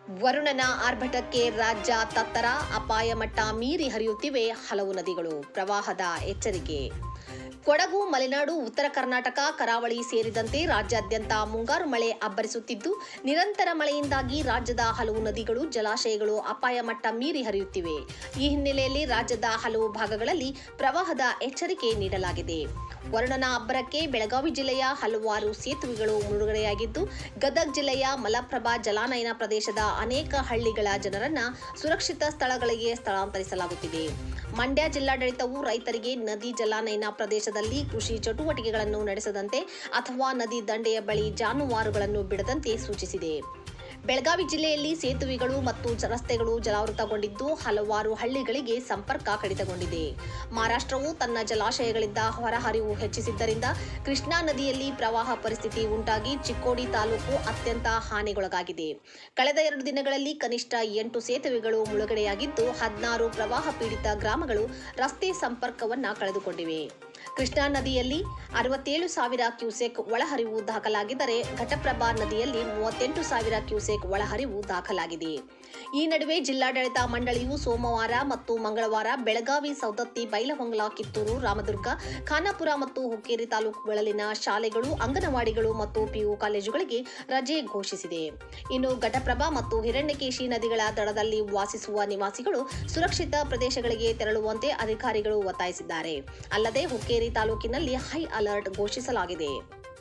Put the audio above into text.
ವರುಣನ ಆರ್ಭಟಕ್ಕೆ ರಾಜ್ಯ ತತ್ತರ, ಅಪಾಯ ಮಟ್ಟ ಮೀರಿ ಹರಿಯುತ್ತಿವೆ ಹಲವು ನದಿಗಳು. ಪ್ರವಾಹದ ಎಚ್ಚರಿಕೆ. ಕೊಡಗು, ಮಲೆನಾಡು, ಉತ್ತರ ಕರ್ನಾಟಕ, ಕರಾವಳಿ ಸೇರಿದಂತೆ ರಾಜ್ಯಾದ್ಯಂತ ಮುಂಗಾರು ಮಳೆ ಅಬ್ಬರಿಸುತ್ತಿದ್ದು, ನಿರಂತರ ಮಳೆಯಿಂದಾಗಿ ರಾಜ್ಯದ ಹಲವು ನದಿಗಳು, ಜಲಾಶಯಗಳು ಅಪಾಯ ಮಟ್ಟ ಮೀರಿ ಹರಿಯುತ್ತಿವೆ. ಈ ಹಿನ್ನೆಲೆಯಲ್ಲಿ ರಾಜ್ಯದ ಹಲವು ಭಾಗಗಳಲ್ಲಿ ಪ್ರವಾಹದ ಎಚ್ಚರಿಕೆ ನೀಡಲಾಗಿದೆ. ವರುಣನ ಅಬ್ಬರಕ್ಕೆ ಬೆಳಗಾವಿ ಜಿಲ್ಲೆಯ ಹಲವಾರು ಸೇತುವೆಗಳು ಮುಳುಗಡೆಯಾಗಿದ್ದು, ಗದಗ ಜಿಲ್ಲೆಯ ಮಲಪ್ರಭಾ ಜಲಾನಯನ ಪ್ರದೇಶದ ಅನೇಕ ಹಳ್ಳಿಗಳ ಜನರನ್ನ ಸುರಕ್ಷಿತ ಸ್ಥಳಗಳಿಗೆ ಸ್ಥಳಾಂತರಿಸಲಾಗುತ್ತಿದೆ. ಮಂಡ್ಯ ಜಿಲ್ಲಾಡಳಿತವು ರೈತರಿಗೆ ನದಿ ಜಲಾನಯನ ಪ್ರದೇಶದಲ್ಲಿ ಕೃಷಿ ಚಟುವಟಿಕೆಗಳನ್ನು ನಡೆಸದಂತೆ ಅಥವಾ ನದಿ ದಂಡೆಯ ಬಳಿ ಜಾನುವಾರುಗಳನ್ನು ಬಿಡದಂತೆ ಸೂಚಿಸಿದೆ. ಬೆಳಗಾವಿ ಜಿಲ್ಲೆಯಲ್ಲಿ ಸೇತುವೆಗಳು ಮತ್ತು ರಸ್ತೆಗಳು ಜಲಾವೃತಗೊಂಡಿದ್ದು, ಹಲವಾರು ಹಳ್ಳಿಗಳಿಗೆ ಸಂಪರ್ಕ ಕಡಿತಗೊಂಡಿದೆ. ಮಹಾರಾಷ್ಟ್ರವು ತನ್ನ ಜಲಾಶಯಗಳಿಂದ ಹೊರಹರಿವು ಹೆಚ್ಚಿಸಿದ್ದರಿಂದ ಕೃಷ್ಣಾ ನದಿಯಲ್ಲಿ ಪ್ರವಾಹ ಪರಿಸ್ಥಿತಿ ಉಂಟಾಗಿ ಚಿಕ್ಕೋಡಿ ತಾಲೂಕು ಅತ್ಯಂತ ಹಾನಿಗೊಳಗಾಗಿದೆ. ಕಳೆದ 2 ದಿನಗಳಲ್ಲಿ ಕನಿಷ್ಠ 8 ಸೇತುವೆಗಳು ಮುಳುಗಡೆಯಾಗಿದ್ದು, 16 ಪ್ರವಾಹ ಪೀಡಿತ ಗ್ರಾಮಗಳು ರಸ್ತೆ ಸಂಪರ್ಕವನ್ನು ಕಳೆದುಕೊಂಡಿವೆ. ಕೃಷ್ಣಾ ನದಿಯಲ್ಲಿ 67,000 ಕ್ಯೂಸೆಕ್ ಒಳಹರಿವು ದಾಖಲಾಗಿದ್ದರೆ, ಘಟಪ್ರಭಾ ನದಿಯಲ್ಲಿ 38,000 ಕ್ಯೂಸೆಕ್ ಒಳಹರಿವು ದಾಖಲಾಗಿದೆ. ಈ ನಡುವೆ ಜಿಲ್ಲಾಡಳಿತ ಮಂಡಳಿಯು ಸೋಮವಾರ ಮತ್ತು ಮಂಗಳವಾರ ಬೆಳಗಾವಿ, ಸೌದತ್ತಿ, ಬೈಲಹೊಂಗಲ, ಕಿತ್ತೂರು, ರಾಮದುರ್ಗ, ಖಾನಾಪುರ ಮತ್ತು ಹುಕ್ಕೇರಿ ತಾಲೂಕುಗಳಲ್ಲಿನ ಶಾಲೆಗಳು, ಅಂಗನವಾಡಿಗಳು ಮತ್ತು ಪಿಯು ಕಾಲೇಜುಗಳಿಗೆ ರಜೆ ಘೋಷಿಸಿದೆ. ಇನ್ನು ಘಟಪ್ರಭಾ ಮತ್ತು ಹಿರಣ್ಯಕೇಶಿ ನದಿಗಳ ದಡದಲ್ಲಿ ವಾಸಿಸುವ ನಿವಾಸಿಗಳು ಸುರಕ್ಷಿತ ಪ್ರದೇಶಗಳಿಗೆ ತೆರಳುವಂತೆ ಅಧಿಕಾರಿಗಳು ಒತ್ತಾಯಿಸಿದ್ದಾರೆ. ಅಲ್ಲದೆ ಹುಕ್ಕೇರಿ ತಾಲೂಕಿನಲ್ಲಿ ಹೈ ಅಲರ್ಟ್ ಘೋಷಿಸಲಾಗಿದೆ.